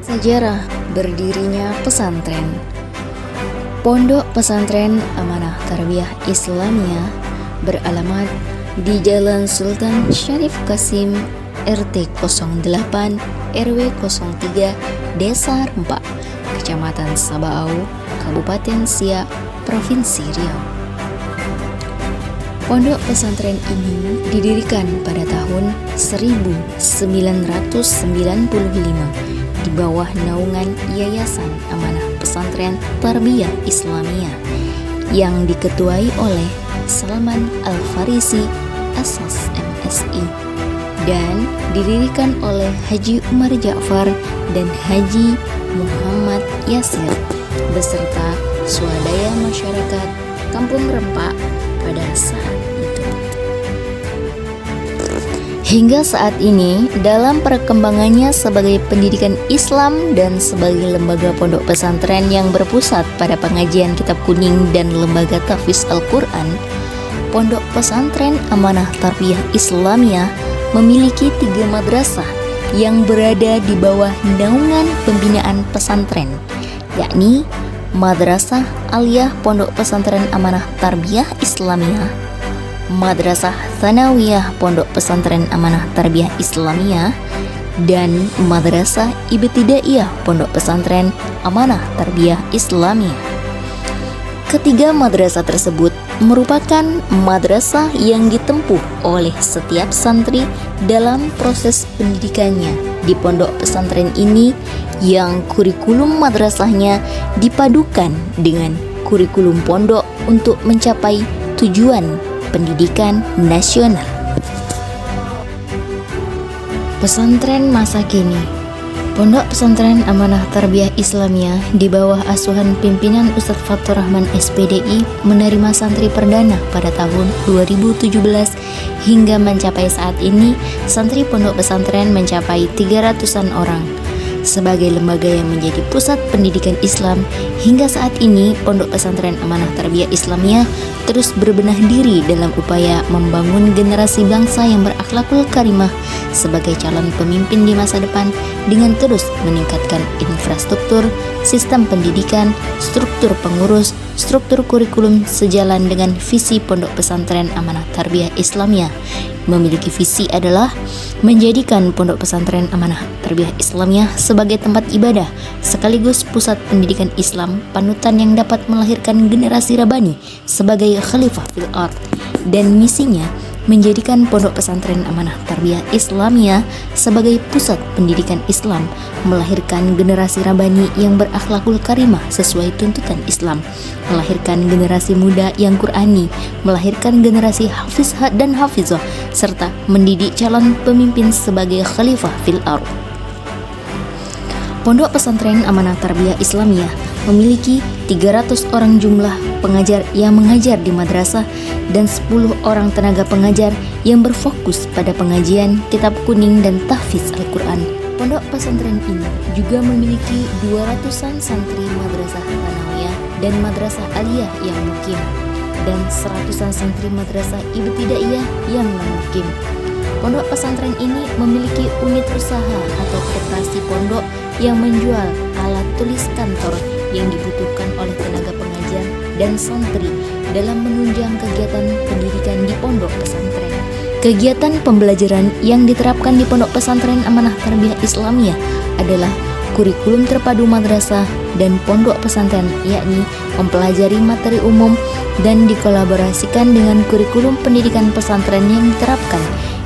Sejarah berdirinya pesantren. Pondok Pesantren Amanah Tarbiyah Islamiyah beralamat di Jalan Sultan Syarif Qasim, RT 08 RW 03 Desa Rempak, Kecamatan Sabaau, Kabupaten Siak, Provinsi Riau. Pondok pesantren ini didirikan pada tahun 1995 di bawah naungan Yayasan Amanah Pesantren Tarbiyah Islamiyah yang diketuai oleh Salman Al-Farisi, Asas MSI, dan didirikan oleh Haji Umar Ja'far dan Haji Muhammad Yasir beserta swadaya masyarakat Kampung Rempak pada saat itu. Hingga saat ini, dalam perkembangannya sebagai pendidikan Islam dan sebagai lembaga pondok pesantren yang berpusat pada pengajian kitab kuning dan lembaga tahfiz Al-Quran, Pondok Pesantren Amanah Tarbiyah Islamiyah memiliki 3 madrasah yang berada di bawah naungan pembinaan pesantren, yakni Madrasah Aliyah Pondok Pesantren Amanah Tarbiyah Islamiyah, Madrasah Tsanawiyah Pondok Pesantren Amanah Tarbiyah Islamiyah, dan Madrasah Ibtidaiyah Pondok Pesantren Amanah Tarbiyah Islamiyah. Ketiga madrasah tersebut merupakan madrasah yang ditempuh oleh setiap santri dalam proses pendidikannya di pondok pesantren ini, yang kurikulum madrasahnya dipadukan dengan kurikulum pondok untuk mencapai tujuan pendidikan nasional. Pesantren masa kini. Pondok Pesantren Amanah Tarbiyah Islamiyah di bawah asuhan pimpinan Ustadz Fathur Rahman SPDI menerima santri perdana pada tahun 2017 hingga mencapai saat ini santri pondok pesantren mencapai 300-an orang. Sebagai lembaga yang menjadi pusat pendidikan Islam, hingga saat ini Pondok Pesantren Amanah Tarbiyah Islamiyah terus berbenah diri dalam upaya membangun generasi bangsa yang berakhlakul karimah sebagai calon pemimpin di masa depan dengan terus meningkatkan infrastruktur, sistem pendidikan, struktur pengurus, struktur kurikulum sejalan dengan visi Pondok Pesantren Amanah Tarbiyah Islamiyah. Memiliki visi adalah menjadikan Pondok Pesantren Amanah Tarbiyah Islamiyah sebagai tempat ibadah sekaligus pusat pendidikan Islam panutan yang dapat melahirkan generasi rabani sebagai khalifah fil ard, dan misinya menjadikan Pondok Pesantren Amanah Tarbiyah Islamiyah sebagai pusat pendidikan Islam, melahirkan generasi rabani yang berakhlakul karimah sesuai tuntutan Islam, melahirkan generasi muda yang Qurani, melahirkan generasi hafiz dan hafizah, serta mendidik calon pemimpin sebagai khalifah fil ard. Pondok Pesantren Amanah Tarbiyah Islamiyah memiliki 300 orang jumlah pengajar yang mengajar di madrasah dan 10 orang tenaga pengajar yang berfokus pada pengajian kitab kuning dan tahfiz Al-Quran. Pondok pesantren ini juga memiliki 200-an santri madrasah Tsanawiyah dan madrasah Aliyah yang mukim, dan 100-an santri madrasah Ibtidaiyah yang non-mukim. Pondok pesantren ini memiliki unit usaha atau koperasi pondok yang menjual alat tulis kantor yang dibutuhkan oleh tenaga pengajar dan santri dalam menunjang kegiatan pendidikan di pondok pesantren. Kegiatan pembelajaran yang diterapkan di Pondok Pesantren Amanah Tarbiyah Islamiyah adalah kurikulum terpadu madrasah dan pondok pesantren, yakni mempelajari materi umum dan dikolaborasikan dengan kurikulum pendidikan pesantren yang diterapkan,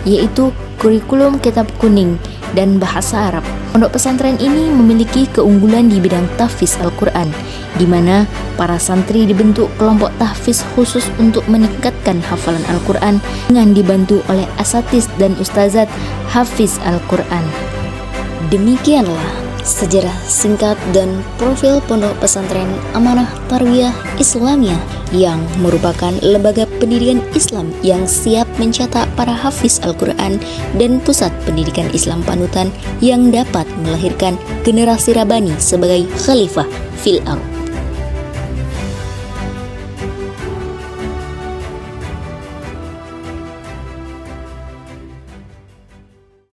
yaitu kurikulum kitab kuning dan bahasa Arab. Pondok pesantren ini memiliki keunggulan di bidang tahfiz Al-Quran, di mana para santri dibentuk kelompok tahfiz khusus untuk meningkatkan hafalan Al-Quran dengan dibantu oleh asatiz dan ustazat hafiz Al-Quran. Demikianlah sejarah singkat dan profil Pondok Pesantren Amanah Tarbiyah Islamiyah yang merupakan lembaga pendidikan Islam yang siap mencetak para hafiz Al-Quran dan pusat pendidikan Islam panutan yang dapat melahirkan generasi rabani sebagai khalifah fil ard.